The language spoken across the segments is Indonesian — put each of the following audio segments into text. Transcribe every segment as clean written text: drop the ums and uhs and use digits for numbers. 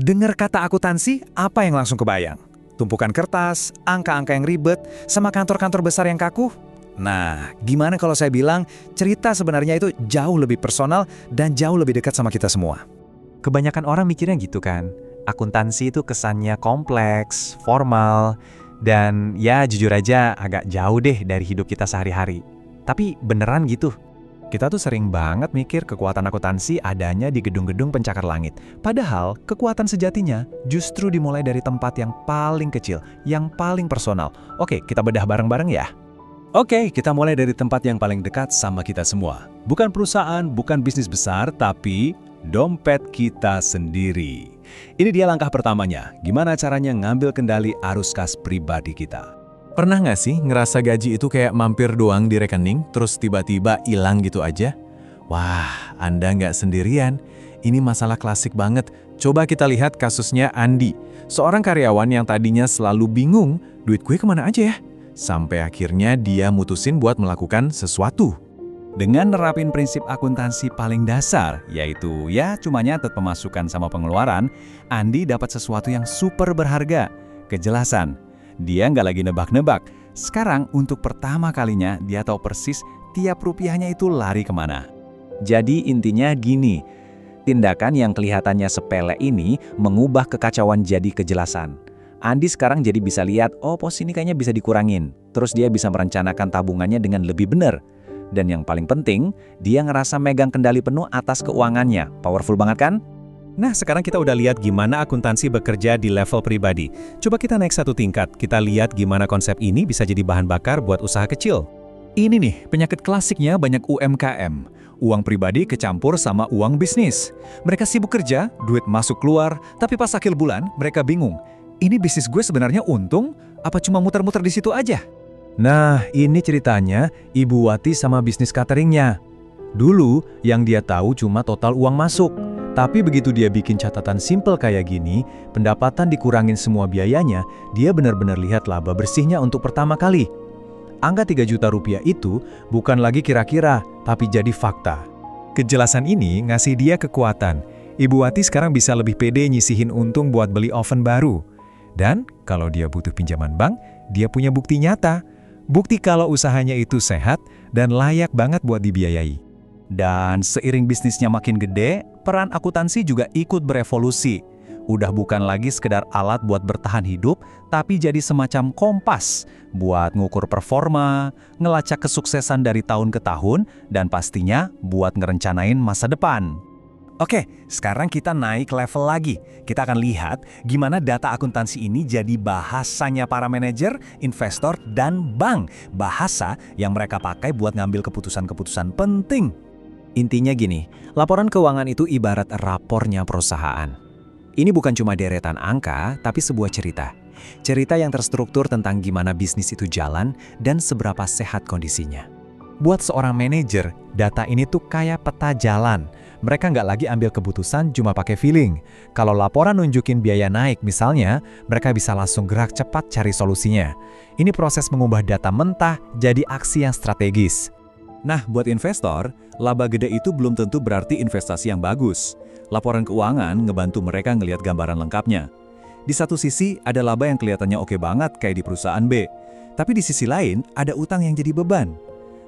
Dengar kata akuntansi, apa yang langsung kebayang? Tumpukan kertas, angka-angka yang ribet, sama kantor-kantor besar yang kaku? Nah, gimana kalau saya bilang cerita sebenarnya itu jauh lebih personal dan jauh lebih dekat sama kita semua? Kebanyakan orang mikirnya gitu kan. Akuntansi itu kesannya kompleks, formal, dan ya jujur aja agak jauh deh dari hidup kita sehari-hari. Tapi beneran gitu. Kita tuh sering banget mikir kekuatan akuntansi adanya di gedung-gedung pencakar langit. Padahal kekuatan sejatinya justru dimulai dari tempat yang paling kecil, yang paling personal. Oke, kita bedah bareng-bareng ya. Oke, kita mulai dari tempat yang paling dekat sama kita semua. Bukan perusahaan, bukan bisnis besar, tapi dompet kita sendiri. Ini dia langkah pertamanya, gimana caranya ngambil kendali arus kas pribadi kita. Pernah nggak sih ngerasa gaji itu kayak mampir doang di rekening, terus tiba-tiba hilang gitu aja? Wah, Anda nggak sendirian. Ini masalah klasik banget. Coba kita lihat kasusnya Andi, seorang karyawan yang tadinya selalu bingung, duit gue kemana aja ya? Sampai akhirnya dia mutusin buat melakukan sesuatu. Dengan nerapin prinsip akuntansi paling dasar, yaitu ya cuma nyatet pemasukan sama pengeluaran, Andi dapat sesuatu yang super berharga, kejelasan. Dia nggak lagi nebak-nebak. Sekarang untuk pertama kalinya dia tahu persis tiap rupiahnya itu lari kemana. Jadi intinya gini, tindakan yang kelihatannya sepele ini mengubah kekacauan jadi kejelasan. Andi sekarang jadi bisa lihat, oh pos ini kayaknya bisa dikurangin. Terus dia bisa merencanakan tabungannya dengan lebih benar. Dan yang paling penting, dia ngerasa megang kendali penuh atas keuangannya. Powerful banget kan? Nah, sekarang kita udah lihat gimana akuntansi bekerja di level pribadi. Coba kita naik satu tingkat, kita lihat gimana konsep ini bisa jadi bahan bakar buat usaha kecil. Ini nih, penyakit klasiknya banyak UMKM. Uang pribadi kecampur sama uang bisnis. Mereka sibuk kerja, duit masuk keluar, tapi pas akhir bulan mereka bingung. Ini bisnis gue sebenarnya untung, apa cuma muter-muter di situ aja? Nah, ini ceritanya Ibu Wati sama bisnis cateringnya. Dulu, yang dia tahu cuma total uang masuk. Tapi begitu dia bikin catatan simple kayak gini, pendapatan dikurangin semua biayanya, dia benar-benar lihat laba bersihnya untuk pertama kali. Angka 3 juta rupiah itu bukan lagi kira-kira, tapi jadi fakta. Kejelasan ini ngasih dia kekuatan. Ibu Wati sekarang bisa lebih pede nyisihin untung buat beli oven baru. Dan kalau dia butuh pinjaman bank, dia punya bukti nyata. Bukti kalau usahanya itu sehat dan layak banget buat dibiayai. Dan seiring bisnisnya makin gede, peran akuntansi juga ikut berevolusi. Udah bukan lagi sekedar alat buat bertahan hidup, tapi jadi semacam kompas buat ngukur performa, ngelacak kesuksesan dari tahun ke tahun, dan pastinya buat ngerencanain masa depan. Oke, sekarang kita naik level lagi. Kita akan lihat gimana data akuntansi ini jadi bahasanya para manajer, investor, dan bank. Bahasa yang mereka pakai buat ngambil keputusan-keputusan penting. Intinya gini, laporan keuangan itu ibarat rapornya perusahaan. Ini bukan cuma deretan angka, tapi sebuah cerita. Cerita yang terstruktur tentang gimana bisnis itu jalan dan seberapa sehat kondisinya. Buat seorang manajer, data ini tuh kayak peta jalan. Mereka nggak lagi ambil keputusan cuma pakai feeling. Kalau laporan nunjukin biaya naik misalnya, mereka bisa langsung gerak cepat cari solusinya. Ini proses mengubah data mentah jadi aksi yang strategis. Nah, buat investor, laba gede itu belum tentu berarti investasi yang bagus. Laporan keuangan ngebantu mereka ngelihat gambaran lengkapnya. Di satu sisi, ada laba yang kelihatannya oke banget kayak di perusahaan B. Tapi di sisi lain, ada utang yang jadi beban.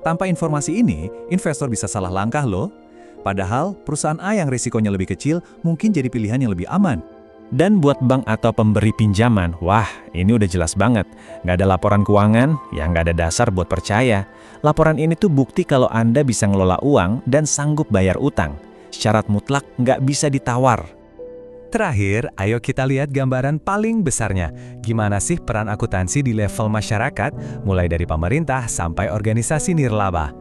Tanpa informasi ini, investor bisa salah langkah loh. Padahal, perusahaan A yang risikonya lebih kecil mungkin jadi pilihan yang lebih aman. Dan buat bank atau pemberi pinjaman, wah ini udah jelas banget. Nggak ada laporan keuangan, ya nggak ada dasar buat percaya. Laporan ini tuh bukti kalau Anda bisa ngelola uang dan sanggup bayar utang. Syarat mutlak nggak bisa ditawar. Terakhir, ayo kita lihat gambaran paling besarnya. Gimana sih peran akuntansi di level masyarakat, mulai dari pemerintah sampai organisasi nirlaba.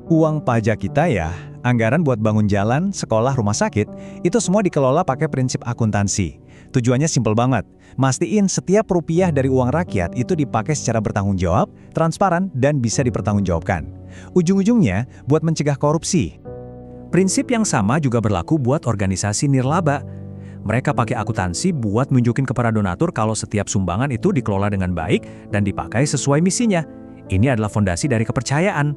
Uang pajak kita ya, anggaran buat bangun jalan, sekolah, rumah sakit, itu semua dikelola pakai prinsip akuntansi. Tujuannya simpel banget, mastiin setiap rupiah dari uang rakyat itu dipakai secara bertanggung jawab, transparan, dan bisa dipertanggungjawabkan. Ujung-ujungnya buat mencegah korupsi. Prinsip yang sama juga berlaku buat organisasi nirlaba. Mereka pakai akuntansi buat nunjukin kepada donatur kalau setiap sumbangan itu dikelola dengan baik dan dipakai sesuai misinya. Ini adalah fondasi dari kepercayaan.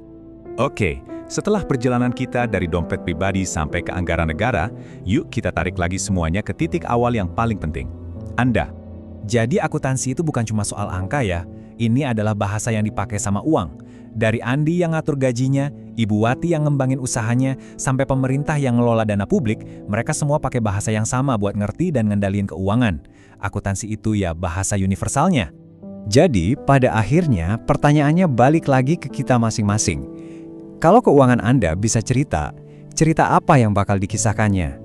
Oke, Setelah perjalanan kita dari dompet pribadi sampai ke anggaran negara, yuk kita tarik lagi semuanya ke titik awal yang paling penting. Anda. Jadi akuntansi itu bukan cuma soal angka ya, ini adalah bahasa yang dipakai sama uang. Dari Andi yang ngatur gajinya, Ibu Wati yang ngembangin usahanya, sampai pemerintah yang ngelola dana publik, mereka semua pakai bahasa yang sama buat ngerti dan ngendaliin keuangan. Akuntansi itu ya bahasa universalnya. Jadi, pada akhirnya pertanyaannya balik lagi ke kita masing-masing. Kalau keuangan Anda bisa cerita apa yang bakal dikisahkannya?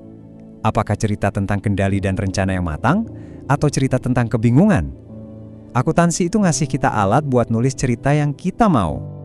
Apakah cerita tentang kendali dan rencana yang matang? Atau cerita tentang kebingungan? Akuntansi itu ngasih kita alat buat nulis cerita yang kita mau.